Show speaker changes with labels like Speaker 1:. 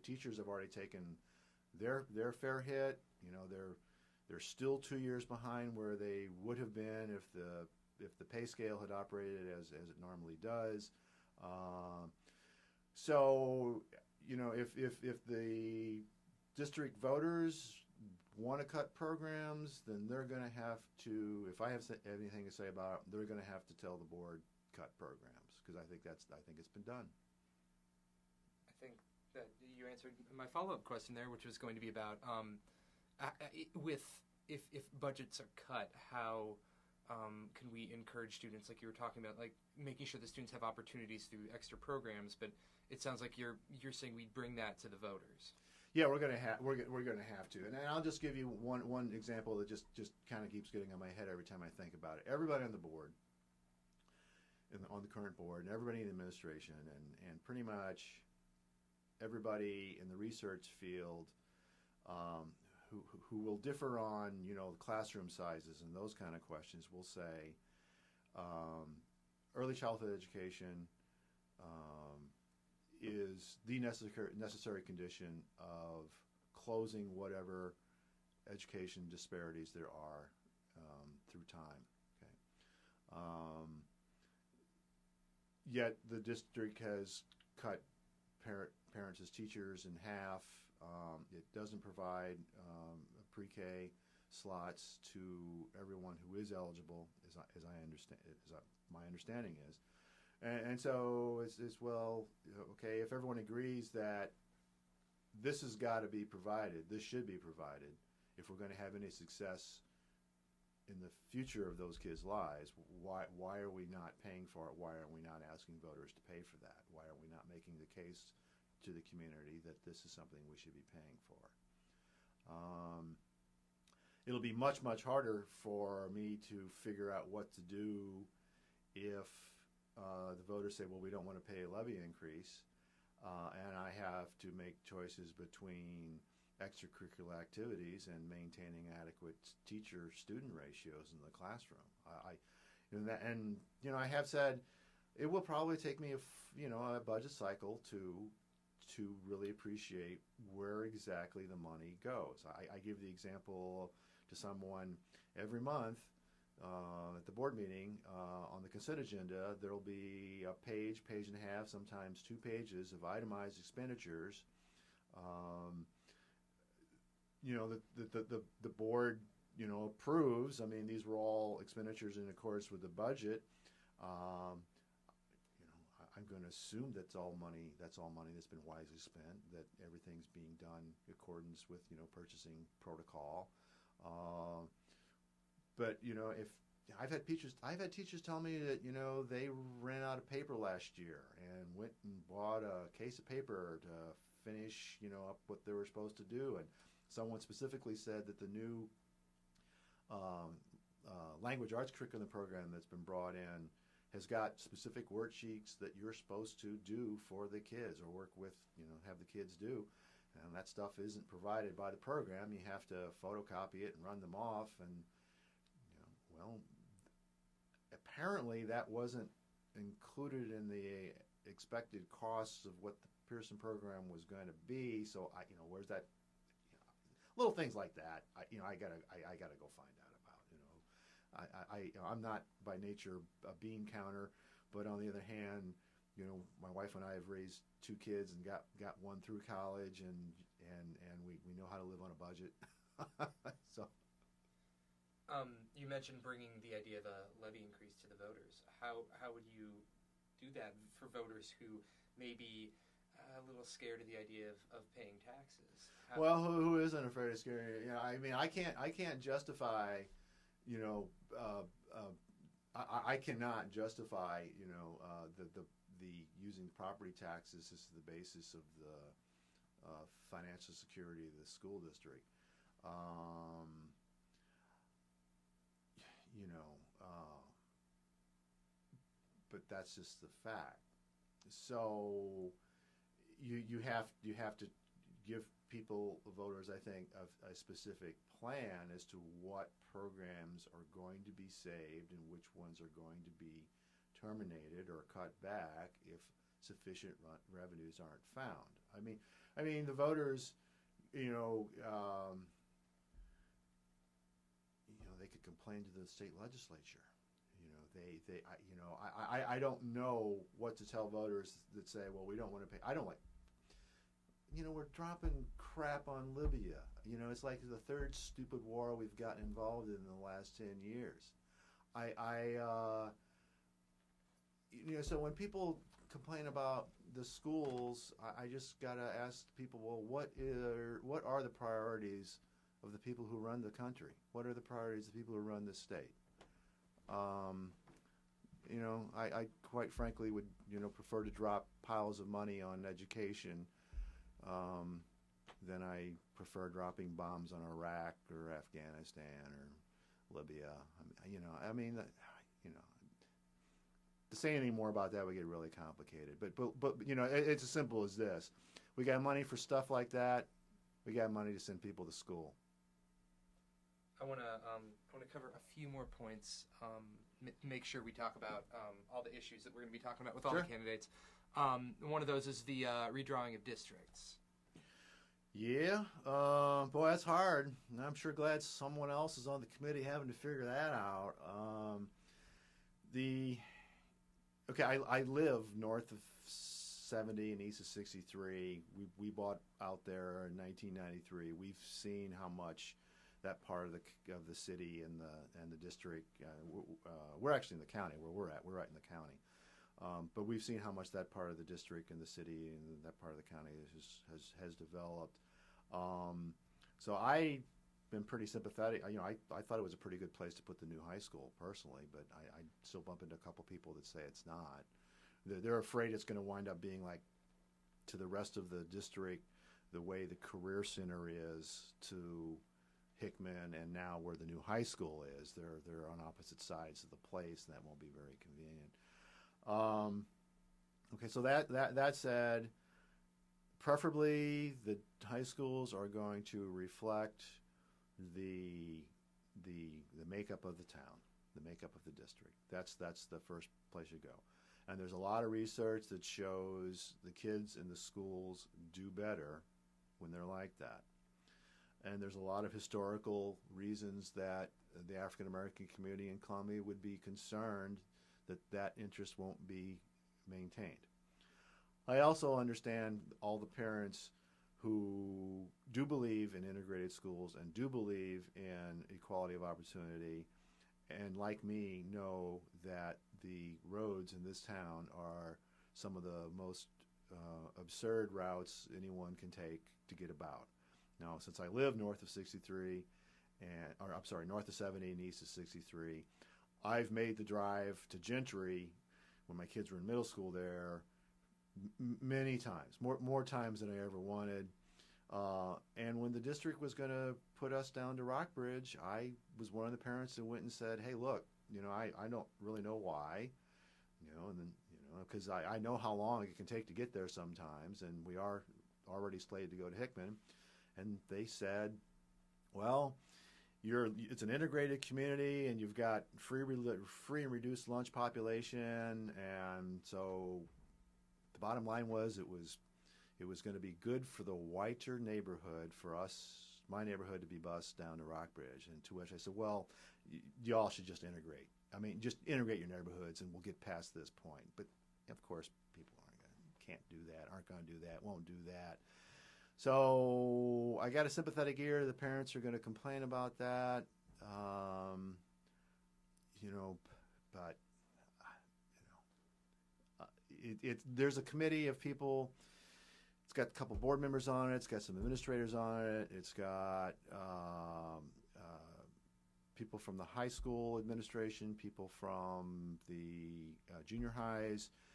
Speaker 1: teachers have already taken their fair hit. They're still 2 years behind where they would have been if the pay scale had operated as it normally does. So if the district voters want to cut programs, then they're going to have to. If I have anything to say about it, they're going to have to tell the board cut programs, because I think it's been done.
Speaker 2: I think that you answered my follow-up question there, which was going to be about if budgets are cut, how can we encourage students, like you were talking about, like making sure the students have opportunities through extra programs? But it sounds like you're saying we bring that to the voters.
Speaker 1: Yeah, we're gonna have to, and I'll just give you one example that just kind of keeps getting on my head every time I think about it. Everybody on the board, on the current board, and everybody in the administration, and pretty much everybody in the research field, who will differ on the classroom sizes and those kind of questions, will say early childhood education is the necessary condition of closing whatever education disparities there are through time. Okay. Yet the district has cut parents as teachers in half. It doesn't provide pre-K slots to everyone who is eligible, as I understand, my understanding is. And so it's well, okay, if everyone agrees that this has got to be provided, this should be provided, if we're going to have any success in the future of those kids' lives, why are we not paying for it? Why are we not asking voters to pay for that? Why are we not making the case to the community that this is something we should be paying for? It'll be much, much harder for me to figure out what to do if the voters say, well, we don't want to pay a levy increase, and I have to make choices between extracurricular activities and maintaining adequate teacher-student ratios in the classroom. I have said it will probably take me a budget cycle to really appreciate where exactly the money goes. I give the example to someone every month. At the board meeting, on the consent agenda, there will be a page and a half, sometimes 2 pages of itemized expenditures. The board, approves. I mean, these were all expenditures in accordance with the budget. I'm going to assume that's all money that's been wisely spent, that everything's being done in accordance with, purchasing protocol. But if I've had teachers tell me that they ran out of paper last year and went and bought a case of paper to finish up what they were supposed to do, and someone specifically said that the new language arts curriculum program that's been brought in has got specific worksheets that you're supposed to do for the kids or work with, have the kids do. And that stuff isn't provided by the program. You have to photocopy it and run them off. And, well, apparently that wasn't included in the expected costs of what the Pearson program was going to be. So, where's that? Little things like that. I gotta go find out about. I'm not by nature a bean counter, but on the other hand, my wife and I have raised 2 kids and got one through college, and we know how to live on a budget. So,
Speaker 2: you mentioned bringing the idea of a levy increase to the voters. How would you do that for voters who may be a little scared of the idea of paying taxes?
Speaker 1: Well, who isn't afraid of scary? I can't justify. I cannot justify. The using property taxes as the basis of the financial security of the school district. But that's just the fact. So you have to give people, voters, I think, a specific plan as to what programs are going to be saved and which ones are going to be terminated or cut back if sufficient revenues aren't found. I mean, I mean, the voters, they could complain to the state legislature. I don't know what to tell voters that say, well, we don't want to pay. I don't like, we're dropping crap on Libya. It's like the third stupid war we've gotten involved in the last 10 years. So when people complain about the schools, I just got to ask people, well, what are the priorities of the people who run the country? What are the priorities of the people who run this state? I quite frankly would, prefer to drop piles of money on education than I prefer dropping bombs on Iraq or Afghanistan or Libya. To say any more about that would get really complicated. But it's as simple as this: we got money for stuff like that. We got money to send people to school.
Speaker 2: I want to cover a few more points. Make sure we talk about all the issues that we're going to be talking about with all the candidates. One of those is the redrawing of districts.
Speaker 1: Yeah, boy, that's hard. And I'm sure glad someone else is on the committee having to figure that out. I live north of 70 and east of 63. We bought out there in 1993. We've seen how much that part of the city and the district. We're actually in the county where we're at. We're right in the county. But we've seen how much that part of the district and the city and that part of the county has developed. So I've been pretty sympathetic. I thought it was a pretty good place to put the new high school personally, but I still bump into a couple people that say it's not. They're afraid it's going to wind up being like to the rest of the district the way the career center is to Hickman and now where the new high school is. They're on opposite sides of the place, and that won't be very convenient. So that said, preferably the high schools are going to reflect the makeup of the town, the makeup of the district. That's the first place you go. And there's a lot of research that shows the kids in the schools do better when they're like that. And there's a lot of historical reasons that the African American community in Columbia would be concerned that interest won't be maintained. I also understand all the parents who do believe in integrated schools and do believe in equality of opportunity, and like me know that the roads in this town are some of the most absurd routes anyone can take to get about. Now, since I live north of 63, north of 70 and east of 63, I've made the drive to Gentry when my kids were in middle school there many times, more times than I ever wanted. And when the district was going to put us down to Rockbridge, I was one of the parents that went and said, "Hey, look, I don't really know why, and then because I know how long it can take to get there sometimes, and we are already slated to go to Hickman." And they said, well, it's an integrated community, and you've got free and reduced lunch population, and so the bottom line was it was going to be good for the whiter neighborhood for my neighborhood, to be bused down to Rockbridge. And to which I said, well, y'all should just integrate. I mean, just integrate your neighborhoods, and we'll get past this point. But of course, people can't do that, aren't going to do that, won't do that. So I got a sympathetic ear. The parents are going to complain about that, but there's a committee of people. It's got a couple board members on it. It's got some administrators on it. It's got people from the high school administration, people from the junior highs,